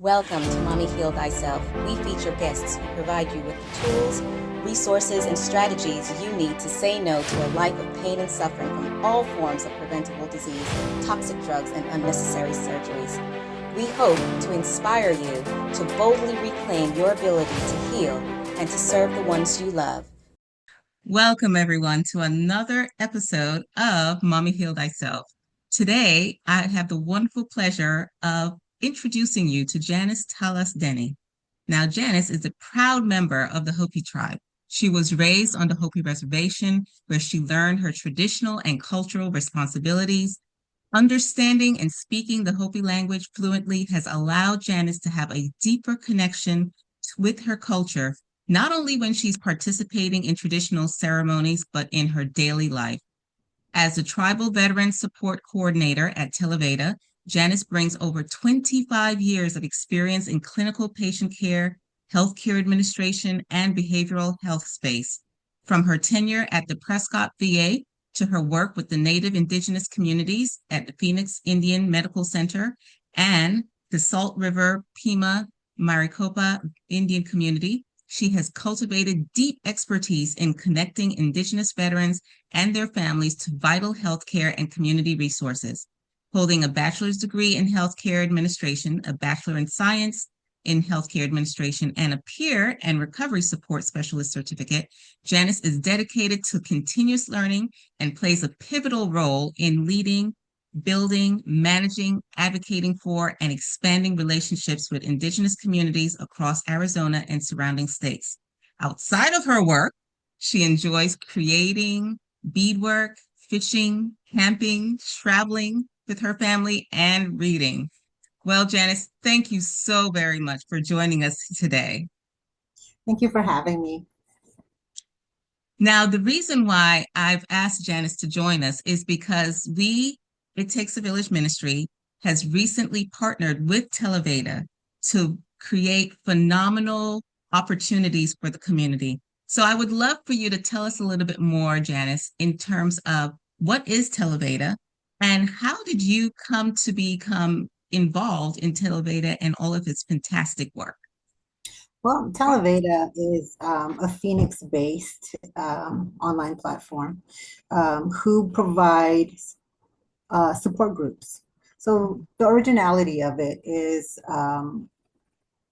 Welcome to Mommy Heal Thyself. We feature guests who provide you with the tools, resources, and strategies you need to say no to a life of pain and suffering from all forms of preventable disease, toxic drugs, and unnecessary surgeries. We hope to inspire you to boldly reclaim your ability to heal and to serve the ones you love. Welcome, everyone, to another episode of Mommy Heal Thyself. Today, I have the wonderful pleasure of introducing you to Janice Talas-Denny. Now, Janice is a proud member of the Hopi tribe. She was raised on the Hopi reservation, where she learned her traditional and cultural responsibilities. Understanding and speaking the Hopi language fluently has allowed Janice to have a deeper connection with her culture, not only when she's participating in traditional ceremonies, but in her daily life. As a tribal veteran support coordinator at Televeda, Janice brings over 25 years of experience in clinical patient care, healthcare administration, and behavioral health space. From her tenure at the Prescott VA to her work with the Native Indigenous communities at the Phoenix Indian Medical Center and the Salt River Pima Maricopa Indian community, she has cultivated deep expertise in connecting Indigenous veterans and their families to vital healthcare and community resources. Holding a bachelor's degree in healthcare administration, a bachelor in science in healthcare administration, and a peer and recovery support specialist certificate, Janice is dedicated to continuous learning and plays a pivotal role in leading, building, managing, advocating for, and expanding relationships with Indigenous communities across Arizona and surrounding states. Outside of her work, she enjoys creating beadwork, fishing, camping, traveling with her family, and reading. Well, Janice, thank you so very much for joining us today. Thank you for having me. Now, the reason why I've asked Janice to join us is because It Takes a Village Ministry has recently partnered with Televeta to create phenomenal opportunities for the community. So I would love for you to tell us a little bit more, Janice, in terms of what is Televeta and how did you come to become involved in Televeta and all of its fantastic work? Well, Televeda is a Phoenix-based online platform who provides support groups. So the originality of it is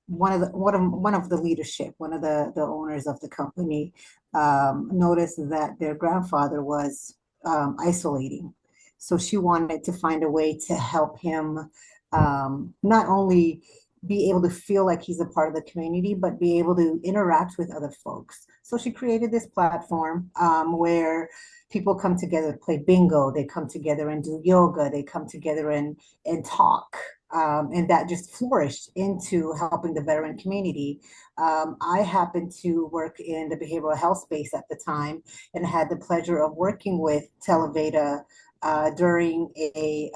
one of the leadership, one of the owners of the company noticed that their grandfather was isolating. So she wanted to find a way to help him not only be able to feel like he's a part of the community, but be able to interact with other folks. So she created this platform where people come together to play bingo, they come together and do yoga, they come together and talk. And that just flourished into helping the veteran community. I happened to work in the behavioral health space at the time and had the pleasure of working with Televeda during a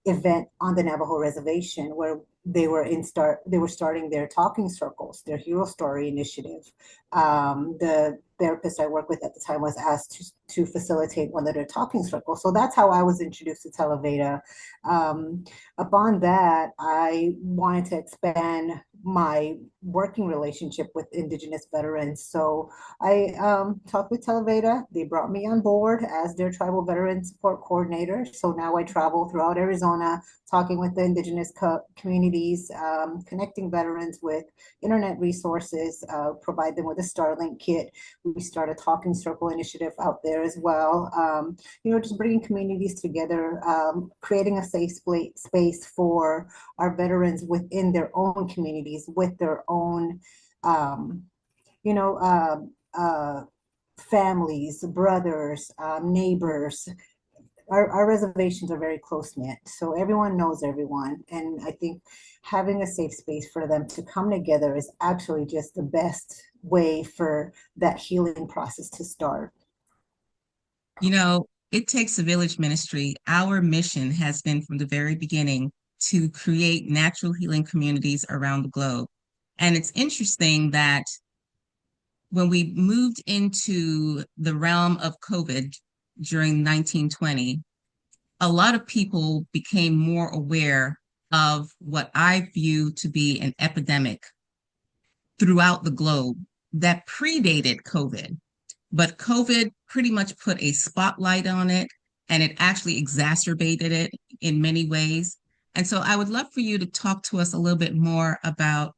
event on the Navajo reservation where they were starting their talking circles, their hero story initiative. The therapist I worked with at the time was asked to facilitate one of their talking circles. So that's how I was introduced to Televeda. Upon that, I wanted to expand my working relationship with Indigenous veterans. So I talked with Televeda. They brought me on board as their tribal veteran support coordinator. So now I travel throughout Arizona, talking with the Indigenous communities, connecting veterans with internet resources, provide them with a Starlink kit. We start a talking circle initiative out there as well. Just bringing communities together, creating a safe space for our veterans within their own communities, with their own, you know, families, brothers, neighbors. Our reservations are very close knit, so everyone knows everyone. And I think having a safe space for them to come together is actually just the best way for that healing process to start. It Takes a Village Ministry. Our mission has been from the very beginning to create natural healing communities around the globe. And it's interesting that when we moved into the realm of COVID during 1920, a lot of people became more aware of what I view to be an epidemic throughout the globe that predated COVID. But COVID pretty much put a spotlight on it, and it actually exacerbated it in many ways. And so I would love for you to talk to us a little bit more about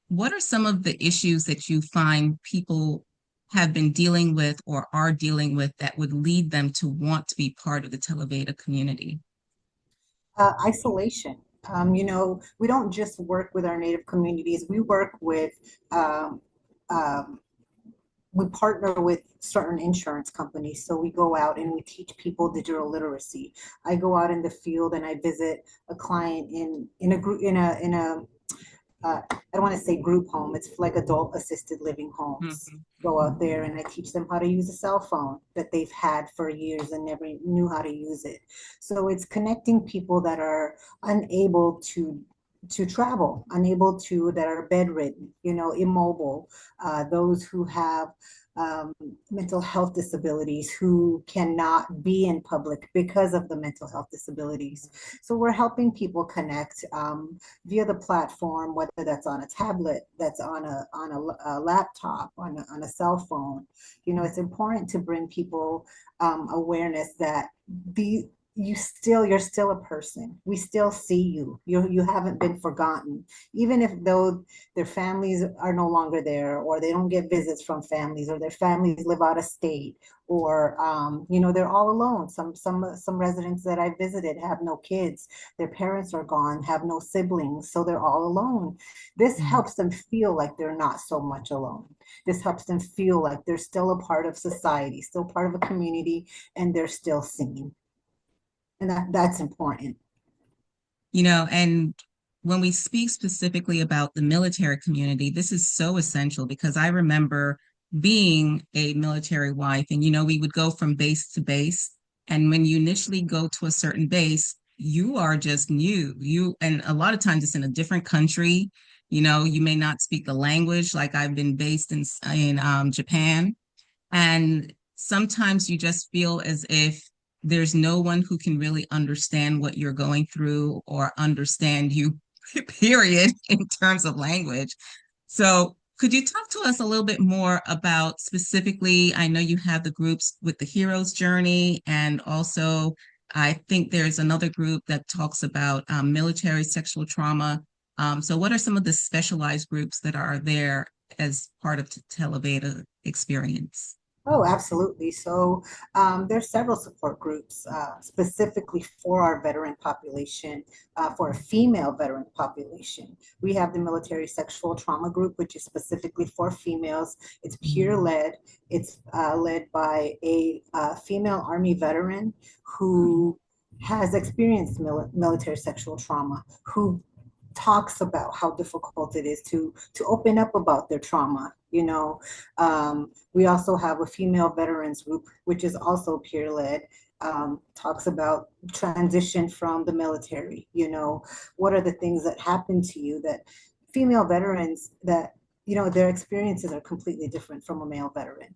what are some of the issues that you find people have been dealing with or are dealing with that would lead them to want to be part of the Televeda community? Isolation. We don't just work with our Native communities. We work with um, um, we partner with certain insurance companies. So we go out and we teach people digital literacy. I go out in the field and I visit a client in a group in a I don't want to say group home. It's like adult assisted living homes. Mhm. Go out there and I teach them how to use a cell phone that they've had for years and never knew how to use it. So it's connecting people that are unable to travel, unable to that are bedridden, immobile, those who have um, mental health disabilities who cannot be in public because of the mental health disabilities. So we're helping people connect via the platform, whether that's on a tablet, that's on a laptop, on a cell phone. It's important to bring people awareness that the you're still a person. We still see you. You haven't been forgotten, even if though their families are no longer there, or they don't get visits from families, or their families live out of state, or they're all alone. Some residents that I visited have no kids. Their parents are gone, have no siblings, so they're all alone. This Mhm. helps them feel like they're not so much alone. This helps them feel like they're still a part of society, still part of a community, and they're still seen. And that's important. And when we speak specifically about the military community, this is so essential because I remember being a military wife and, we would go from base to base. And when you initially go to a certain base, you are just new. And a lot of times it's in a different country. You may not speak the language. Like I've been based in Japan, and sometimes you just feel as if there's no one who can really understand what you're going through or understand you, period, in terms of language. So, could you talk to us a little bit more about specifically? I know you have the groups with the hero's journey, and also I think there's another group that talks about military sexual trauma. So, what are some of the specialized groups that are there as part of the Televeda experience? Oh, absolutely. So there's several support groups specifically for our veteran population, for a female veteran population. We have the military sexual trauma group, which is specifically for females. It's peer led. It's led by a female Army veteran who has experienced military sexual trauma, who talks about how difficult it is to open up about their trauma. We also have a female veterans group, which is also peer led. Talks about transition from the military. What are the things that happen to you that female veterans that their experiences are completely different from a male veteran.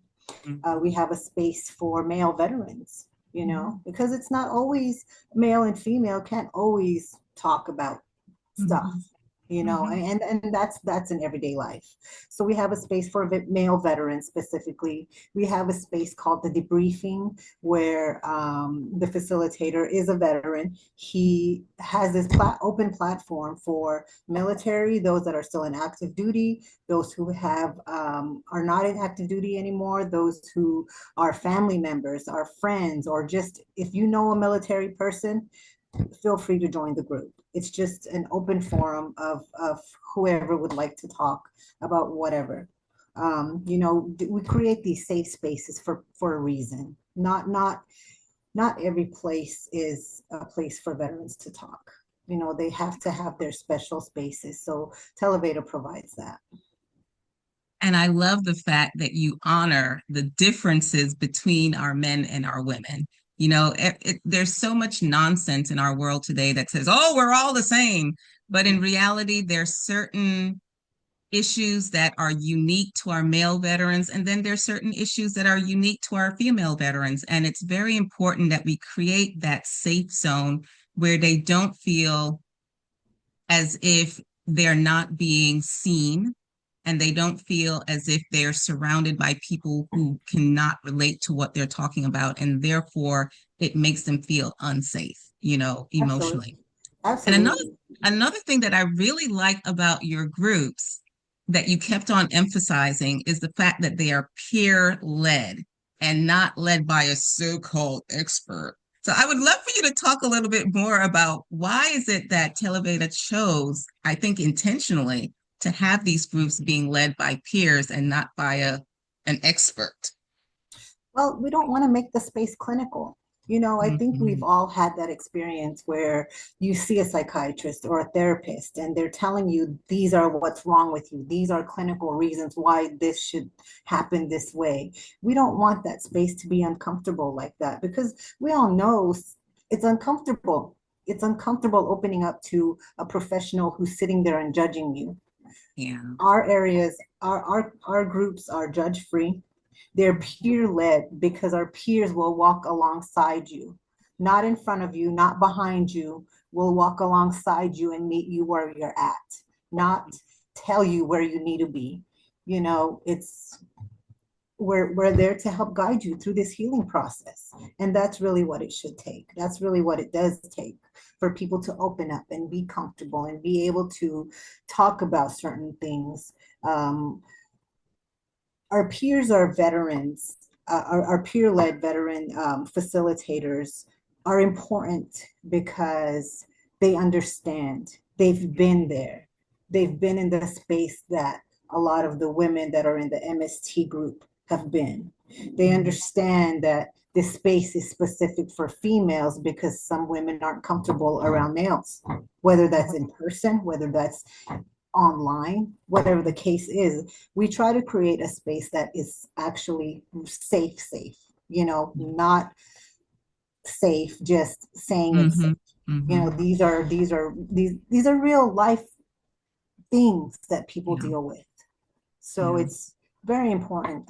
We have a space for male veterans, because it's not always male and female can't always talk about stuff, Mhm. and that's in everyday life. So we have a space for male veterans specifically. We have a space called the debriefing, where the facilitator is a veteran. He has this open platform for military, those that are still in active duty, those who have are not in active duty anymore, those who are family members, are friends, or just if you know a military person, feel free to join the group. It's just an open forum of whoever would like to talk about whatever. We create these safe spaces for a reason. Not every place is a place for veterans to talk. They have to have their special spaces. So Televeta provides that. And I love the fact that you honor the differences between our men and our women. There's so much nonsense in our world today that says, oh, we're all the same. But in reality, there's certain issues that are unique to our male veterans, and then there's certain issues that are unique to our female veterans. And it's very important that we create that safe zone where they don't feel as if they're not being seen, and they don't feel as if they're surrounded by people who cannot relate to what they're talking about, and therefore it makes them feel unsafe, emotionally. Absolutely. And Absolutely. another thing that I really like about your groups that you kept on emphasizing is the fact that they are peer led and not led by a so-called expert. So I would love for you to talk a little bit more about why is it that Televeda chose, I think intentionally, to have these groups being led by peers and not by an expert. Well, we don't want to make the space clinical. I think we've Mhm. all had that experience where you see a psychiatrist or a therapist and they're telling you these are what's wrong with you. These are clinical reasons why this should happen this way. We don't want that space to be uncomfortable like that because we all know it's uncomfortable. It's uncomfortable opening up to a professional who's sitting there and judging you. Yeah. Our areas, our groups are judge free. They're peer led because our peers will walk alongside you, not in front of you, not behind you, will walk alongside you and meet you where you're at, not tell you where you need to be. It's we're there to help guide you through this healing process. And that's really what it should take. That's really what it does take for people to open up and be comfortable and be able to talk about certain things. Our peers are veterans, our peer-led veteran facilitators are important because they understand. They've been there. They've been in the space that a lot of the women that are in the MST group have been. They understand that this space is specific for females because some women aren't comfortable around males, whether that's in person, whether that's online, whatever the case is. We try to create a space that is actually safe, not safe just saying it's safe. Mm-hmm. Mm-hmm. These are real life things that people Yeah. deal with. So Yeah. it's very important,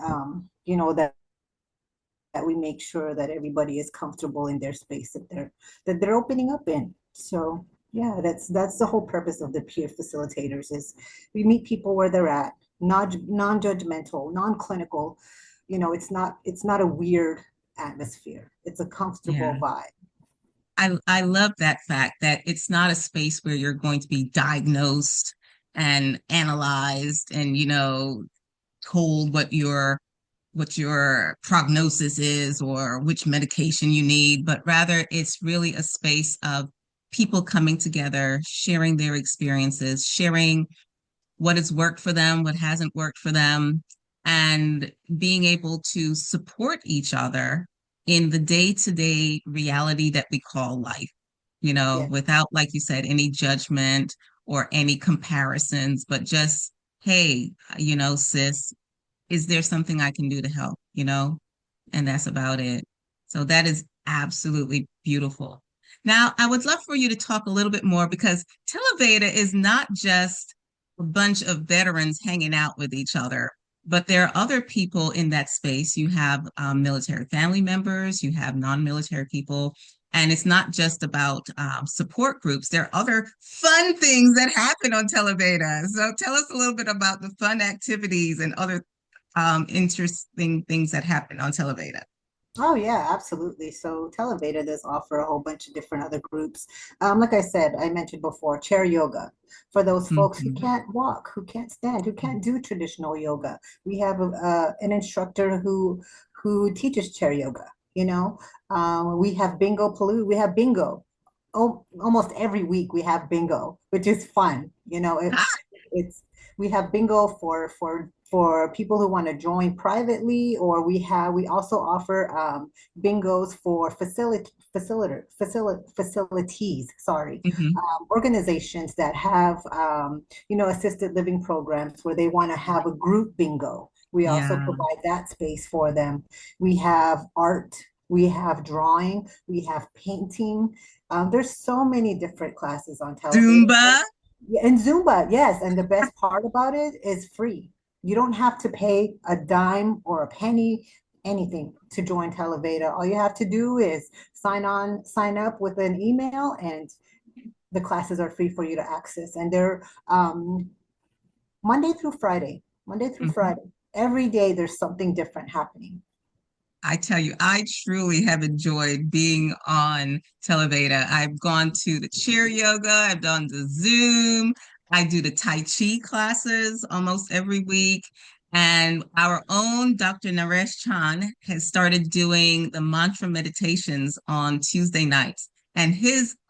that we make sure that everybody is comfortable in their space that they're opening up in. So yeah, that's the whole purpose of the peer facilitators is we meet people where they're at, not non-judgmental, non-clinical. It's not a weird atmosphere. It's a comfortable Yeah. vibe. I love that fact that it's not a space where you're going to be diagnosed and analyzed and, told what your prognosis is or which medication you need, but rather it's really a space of people coming together, sharing their experiences, sharing what has worked for them, what hasn't worked for them, and being able to support each other in the day-to-day reality that we call life, Yeah. without, like you said, any judgment or any comparisons, but just, hey, sis, is there something I can do to help, And that's about it. So that is absolutely beautiful. Now, I would love for you to talk a little bit more because Televeda is not just a bunch of veterans hanging out with each other, but there are other people in that space. You have military family members, you have non-military people, and it's not just about support groups. There are other fun things that happen on Televeda. So tell us a little bit about the fun activities and other interesting things that happen on Televeda. Oh yeah, absolutely. So Televeda does offer a whole bunch of different other groups. Like I said, I mentioned before, chair yoga for those folks who Mhm. can't walk, who can't stand, who can't do traditional yoga. We have an instructor who teaches chair yoga. We have bingo paloo. We have bingo. Oh, almost every week we have bingo, which is fun. It's we have bingo for people who want to join privately, or we also offer bingos for facilities, sorry, Mhm. organizations that have assisted living programs where they want to have a group bingo. We also Yeah. provide that space for them. We have art, we have drawing, we have painting. There's so many different classes on Televeda. Zumba. Yeah, and Zumba, yes. And the best part about it is free. You don't have to pay a dime or a penny, anything to join Televeda. All you have to do is sign up with an email and the classes are free for you to access, and they're Monday through Friday. Monday through Mhm. Friday. Every day there's something different happening. I tell you, I truly have enjoyed being on Televeda. I've gone to the chair yoga, I've done the Zoom, I do the Tai Chi classes almost every week. And our own Dr. Naresh Chan has started doing the mantra meditations on Tuesday nights. And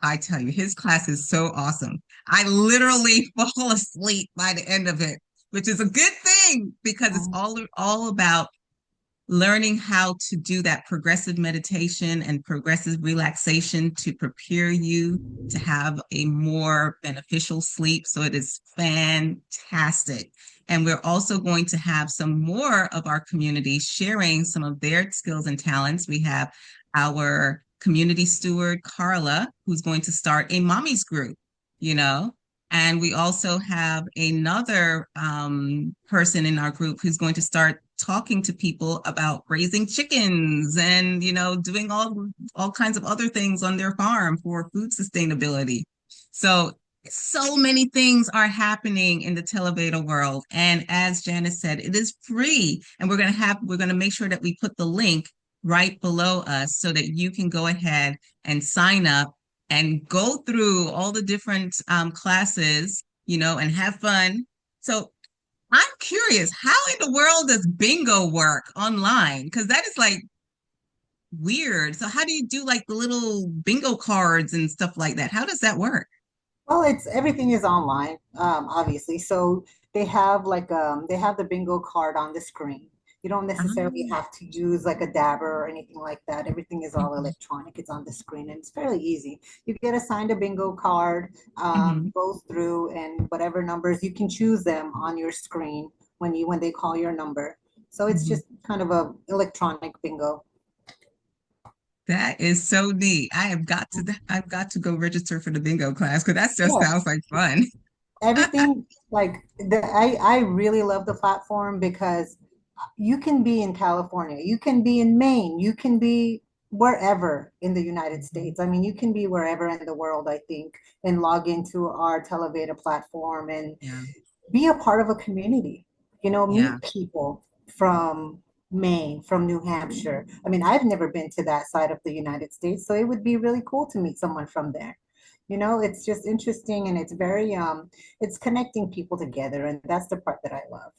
I tell you, his class is so awesome. I literally fall asleep by the end of it, which is a good thing because it's Mhm. all about learning how to do that progressive meditation and progressive relaxation to prepare you to have a more beneficial sleep. So it is fantastic. And we're also going to have some more of our community sharing some of their skills and talents. We have our community steward, Carla, who's going to start a mommy's group, you know, and we also have another person in our group who's going to start talking to people about raising chickens and, doing all kinds of other things on their farm for food sustainability. So many things are happening in the Televeda world. And as Janice said, it is free. And we're going to make sure that we put the link right below us so that you can go ahead and sign up and go through all the different classes, and have fun. So I'm curious, how in the world does bingo work online? Because that is like weird. So how do you do like the little bingo cards and stuff like that? How does that work? Well, it's everything is online, obviously. So they have the bingo card on the screen. You don't necessarily Um, have to use like a dabber or anything like that. Everything is all mhm, electronic. It's on the screen and it's fairly easy. You get assigned a bingo card, mhm, goes through and whatever numbers you can choose them on your screen when they call your number. So it's mhm. just kind of a electronic bingo. That is so neat. I've got to go register for the bingo class because that just Yeah. sounds like fun. Everything I really love the platform because you can be in California, you can be in Maine, you can be wherever in the United Mhm. States. I mean, you can be wherever in the world, I think, and log into our Televeda platform and Yeah, be a part of a community. yeah. Meet people from Maine, from New Hampshire. I mean, I've never been to that side of the United States, so it would be really cool to meet someone from there. It's just interesting and it's very it's connecting people together, and that's the part that I love.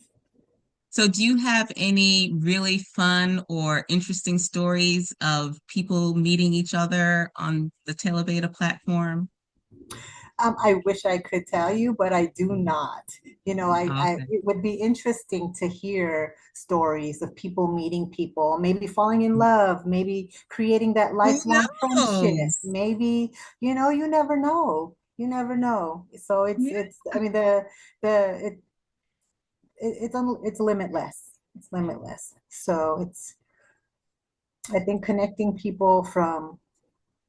So, do you have any really fun or interesting stories of people meeting each other on the Televeda platform? I wish I could tell you, but I do not. Okay. It would be interesting to hear stories of people meeting people, maybe falling in love, maybe creating that Who lifelong friendship. knows? Maybe, you never know. You never know. So Yeah. I mean, the, it's limitless. It's limitless. So I think connecting people from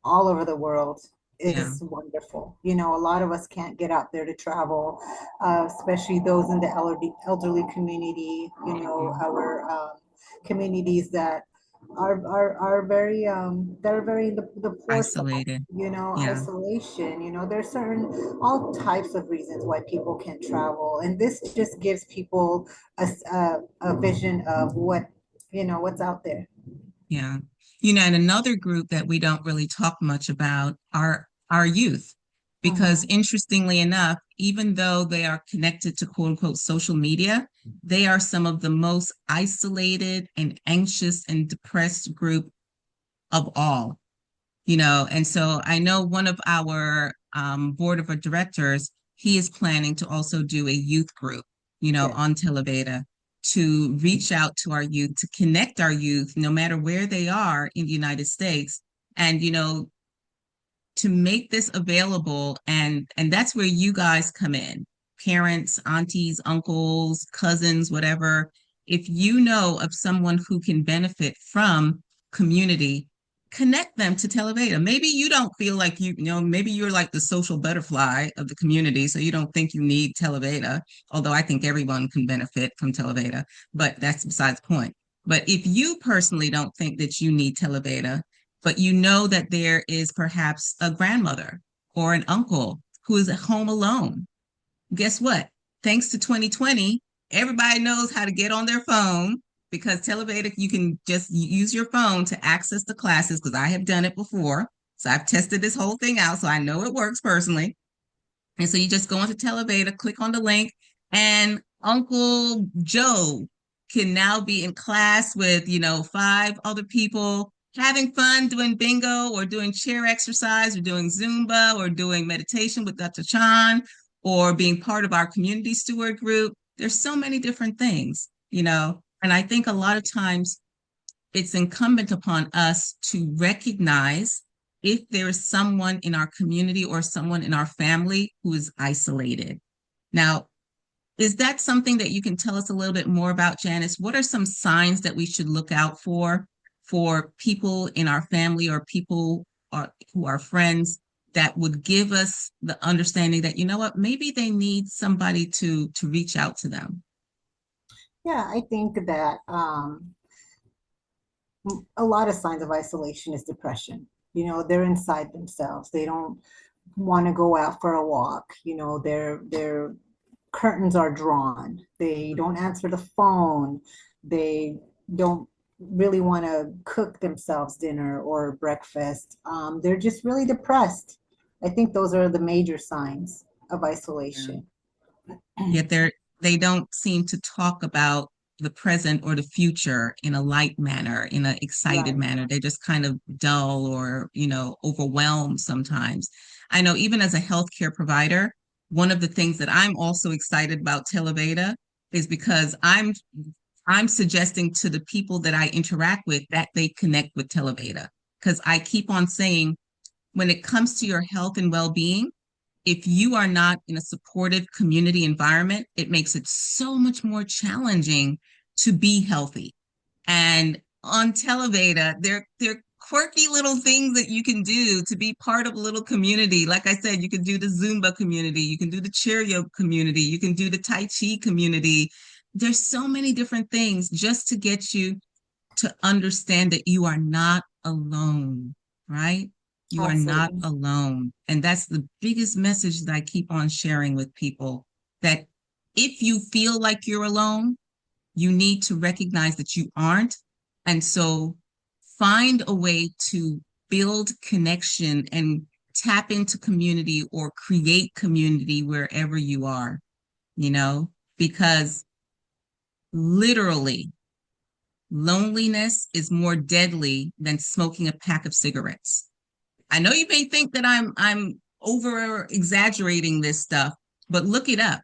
all over the world Yeah. is wonderful. A lot of us can't get out there to travel, especially those in the elderly community, Mhm. our communities that are very the poor side, Isolated. Yeah. isolation. There's all types of reasons why people can't travel. And this just gives people a vision of what's out there. Yeah. And another group that we don't really talk much about are our youth. Because Mhm. interestingly enough, even though they are connected to quote unquote social media, they are some of the most isolated and anxious and depressed group of all. And so I know one of our board of directors, he is planning to also do a youth group, Yeah. on Televeda to reach out to our youth, to connect our youth, no matter where they are in the United States, and to make this available, and that's where you guys come in, parents, aunties, uncles, cousins, whatever. If you know of someone who can benefit from community, connect them to Televeda. Maybe you don't feel like maybe you're like the social butterfly of the community, so you don't think you need Televeda, although I think everyone can benefit from Televeda, but that's besides the point. But if you personally don't think that you need Televeda, but you know that there is perhaps a grandmother or an uncle who is at home alone. Guess what? Thanks to 2020, everybody knows how to get on their phone because Televeda, you can just use your phone to access the classes because I have done it before. So I've tested this whole thing out, so I know it works personally. And so you just go into Televeda, click on the link, and Uncle Joe can now be in class with, 5 other people, having fun doing bingo or doing chair exercise or doing Zumba or doing meditation with Dr. Chan or being part of our community steward group. There's so many different things. And I think a lot of times it's incumbent upon us to recognize if there is someone in our community or someone in our family who is isolated. Now, is that something that you can tell us a little bit more about, Janice? What are some signs that we should look out for people in our family or people who are friends that would give us the understanding that, you know what, maybe they need somebody to reach out to them? Yeah, I think that a lot of signs of isolation is depression. They're inside themselves. They don't want to go out for a walk. Their curtains are drawn. They don't answer the phone. They don't really want to cook themselves dinner or breakfast. They're just really depressed. I think those are the major signs of isolation. Yet they don't seem to talk about the present or the future in a light manner, in an excited Right. manner. They're just kind of dull or, overwhelmed sometimes. I know even as a healthcare provider, one of the things that I'm also excited about Televeda is because I'm suggesting to the people that I interact with that they connect with Televeda. Because I keep on saying, when it comes to your health and well-being, if you are not in a supportive community environment, it makes it so much more challenging to be healthy. And on Televeda, there are quirky little things that you can do to be part of a little community. Like I said, you can do the Zumba community, you can do the chair yoga community, you can do the Tai Chi community. There's so many different things just to get you to understand that you are not alone, right? You are not Absolutely. alone. And that's the biggest message that I keep on sharing with people, that if you feel like you're alone, you need to recognize that you aren't. And so find a way to build connection and tap into community or create community wherever you are, because literally loneliness is more deadly than smoking a pack of cigarettes. I know you may think that I'm over exaggerating this stuff, but look it up.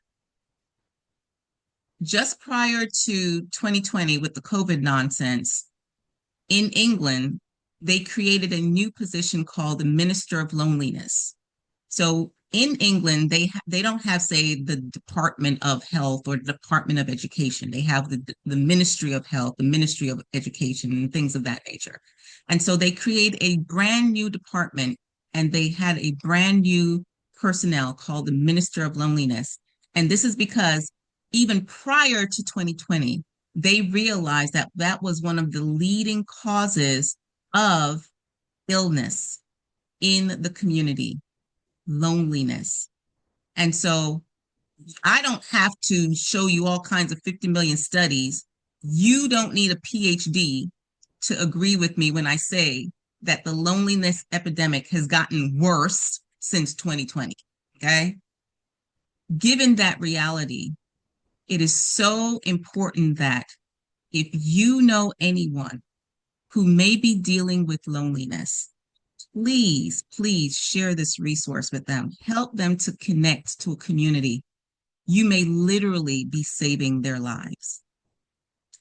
Just prior to 2020 with the COVID nonsense, in England, they created a new position called the Minister of Loneliness. So in England, they don't have, say, the Department of Health or the Department of Education. They have the Ministry of Health, the Ministry of Education, and things of that nature. And so they create a brand new department, and they had a brand new personnel called the Minister of Loneliness. And this is because even prior to 2020, they realized that that was one of the leading causes of illness in the community, loneliness. And so I don't have to show you all kinds of 50 million studies. You don't need a PhD to agree with me when I say that the loneliness epidemic has gotten worse since 2020. Okay. Given that reality, it is so important that if you know anyone who may be dealing with loneliness, please, please share this resource with them. Help them to connect to a community. You may literally be saving their lives.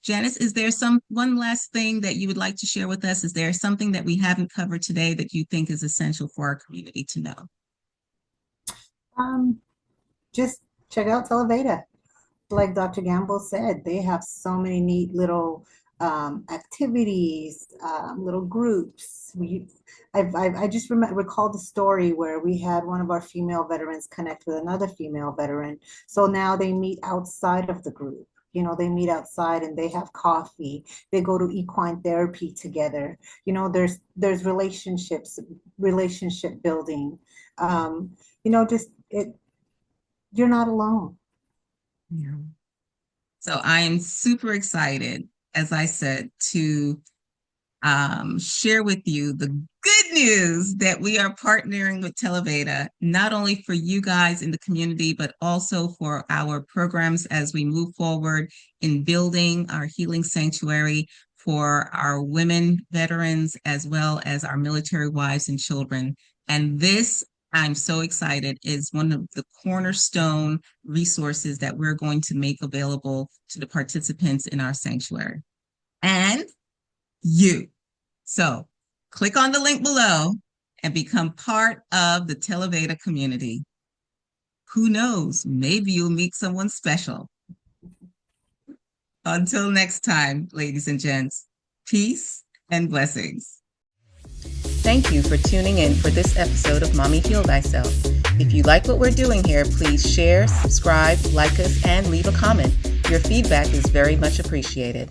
Janice, is there one last thing that you would like to share with us? Is there something that we haven't covered today that you think is essential for our community to know? Just check out Televeda. Like Dr. Gamble said, they have so many neat little activities, little groups. I just recall the story where we had one of our female veterans connect with another female veteran. So now they meet outside of the group. You know, they meet outside and they have coffee. They go to equine therapy together. You know, there's relationship building. You know, just it. You're not alone. Yeah. So I am super excited, as I said, to share with you the good news that we are partnering with Televeda, not only for you guys in the community, but also for our programs as we move forward in building our healing sanctuary for our women veterans, as well as our military wives and children. And this, I'm so excited, is one of the cornerstone resources that we're going to make available to the participants in our sanctuary. And you. So click on the link below and become part of the Televeda community. Who knows? Maybe you'll meet someone special. Until next time, ladies and gents, peace and blessings. Thank you for tuning in for this episode of Mommy Heal Thyself. If you like what we're doing here, please share, subscribe, like us, and leave a comment. Your feedback is very much appreciated.